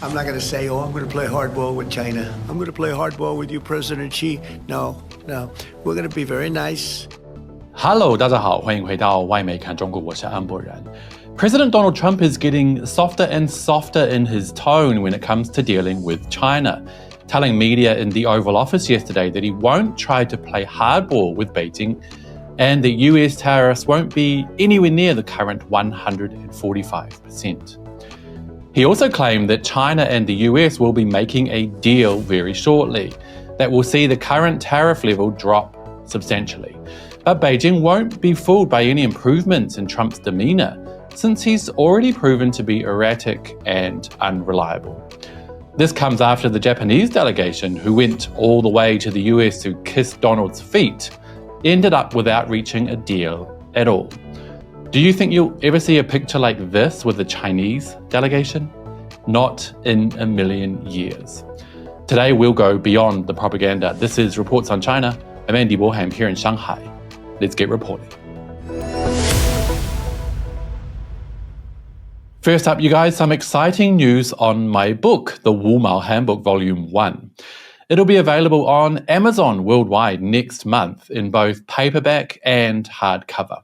I'm not going to say, I'm going to play hardball with China. I'm going to play hardball with you, President Xi. No. We're going to be very nice. Hello, 大家好，欢迎回到外媒看中国，我是安博然。President Donald Trump is getting softer and softer in his tone when it comes to dealing with China, telling media in the Oval Office yesterday that he won't try to play hardball with Beijing and that US tariffs won't be anywhere near the current 145%. He also claimed that China and the US will be making a deal very shortly that will see the current tariff level drop substantially. But Beijing won't be fooled by any improvements in Trump's demeanour, since he's already proven to be erratic and unreliable. This comes after the Japanese delegation, who went all the way to the US to kiss Donald's feet, ended up without reaching a deal at all. Do you think you'll ever see a picture like this with the Chinese delegation? Not in a million years. Today we'll go beyond the propaganda. This is Reports on China. I'm Andy Boreham here in Shanghai. Let's get reporting. First up, you guys, some exciting news on my book, The Wu Mao Handbook Volume 1. It'll be available on Amazon worldwide next month in both paperback and hardcover.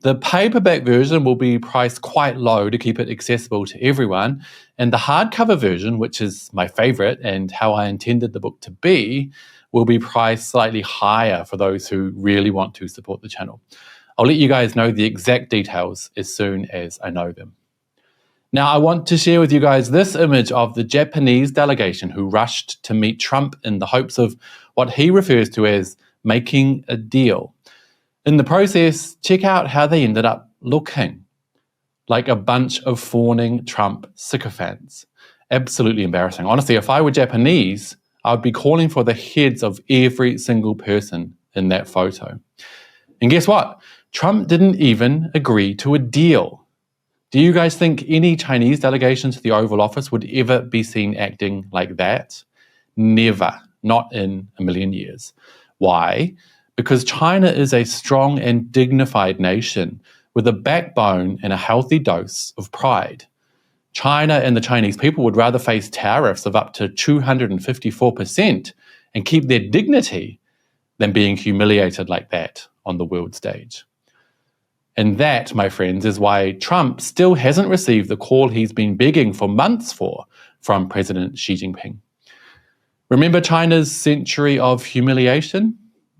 The paperback version will be priced quite low to keep it accessible to everyone, and the hardcover version, which is my favourite and how I intended the book to be, will be priced slightly higher for those who really want to support the channel. I'll let you guys know the exact details as soon as I know them. Now, I want to share with you guys this image of the Japanese delegation who rushed to meet Trump in the hopes of what he refers to as making a deal. In the process, check out how they ended up looking. Like a bunch of fawning Trump sycophants. Absolutely embarrassing. Honestly, if I were Japanese, I would be calling for the heads of every single person in that photo. And guess what? Trump didn't even agree to a deal. Do you guys think any Chinese delegation to the Oval Office would ever be seen acting like that? Never. Not in a million years. Why? Because China is a strong and dignified nation with a backbone and a healthy dose of pride. China and the Chinese people would rather face tariffs of up to 254% and keep their dignity than being humiliated like that on the world stage. And that, my friends, is why Trump still hasn't received the call he's been begging for months for from President Xi Jinping. Remember China's century of humiliation?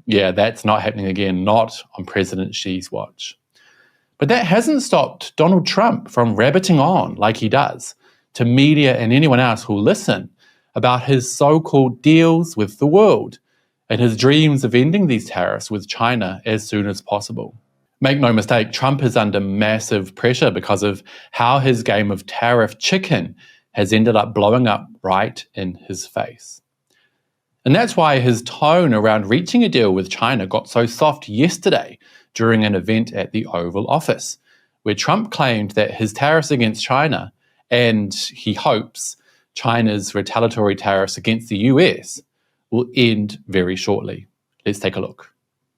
Yeah, that's not happening again, not on President Xi's watch. But that hasn't stopped Donald Trump from rabbiting on, like he does, to media and anyone else who'll listen about his so-called deals with the world and his dreams of ending these tariffs with China as soon as possible. Make no mistake, Trump is under massive pressure because of how his game of tariff chicken has ended up blowing up right in his face. And that's why his tone around reaching a deal with China got so soft yesterday during an event at the Oval Office, where Trump claimed that his tariffs against China and, he hopes, China's retaliatory tariffs against the US will end very shortly. Let's take a look.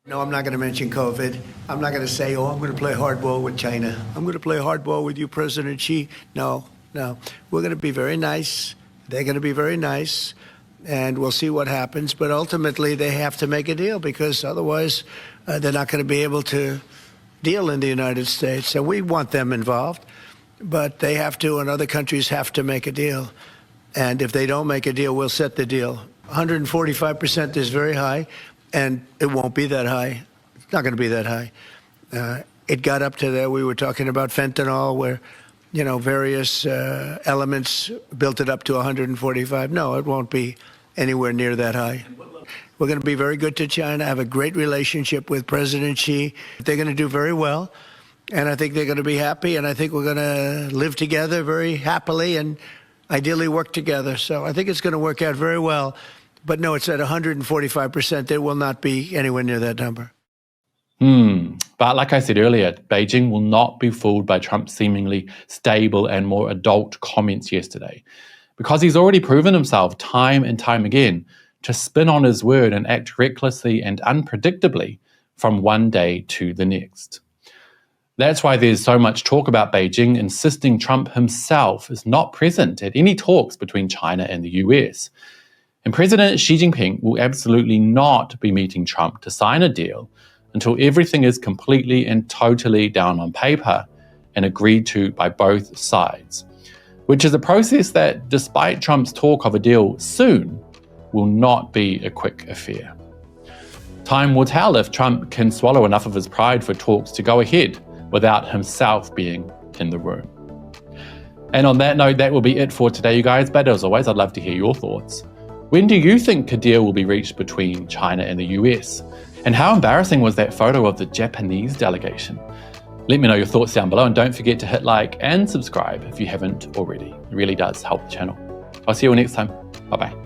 No, I'm not going to mention COVID. I'm not going to say, I'm going to play hardball with China. I'm going to play hardball with you, President Xi. No. We're going to be very nice. They're going to be very nice. And we'll see what happens. But ultimately, they have to make a deal because otherwise they're not going to be able to deal in the United States. And we want them involved, but they have to, and other countries have to make a deal. And if they don't make a deal, we'll set the deal. 145% is very high, and it won't be that high. It's not going to be that high. It got up to there. We were talking about fentanyl, where various elements built it up to 145. No, it won't be anywhere near that high. We're going to be very good to China, have a great relationship with President Xi. They're going to do very well, and I think they're going to be happy, and I think we're going to live together very happily and ideally work together. So I think it's going to work out very well. But no, it's at 145%. There will not be anywhere near that number. But like I said earlier, Beijing will not be fooled by Trump's seemingly stable and more adult comments yesterday, because he's already proven himself time and time again to spin on his word and act recklessly and unpredictably from one day to the next. That's why there's so much talk about Beijing insisting Trump himself is not present at any talks between China and the US. And President Xi Jinping will absolutely not be meeting Trump to sign a deal until everything is completely and totally down on paper and agreed to by both sides, which is a process that, despite Trump's talk of a deal soon, will not be a quick affair. Time will tell if Trump can swallow enough of his pride for talks to go ahead without himself being in the room. And on that note, that will be it for today, you guys. But as always, I'd love to hear your thoughts. When do you think a deal will be reached between China and the US? And how embarrassing was that photo of the Japanese delegation? Let me know your thoughts down below, and don't forget to hit like and subscribe if you haven't already. It really does help the channel. I'll see you all next time. Bye-bye.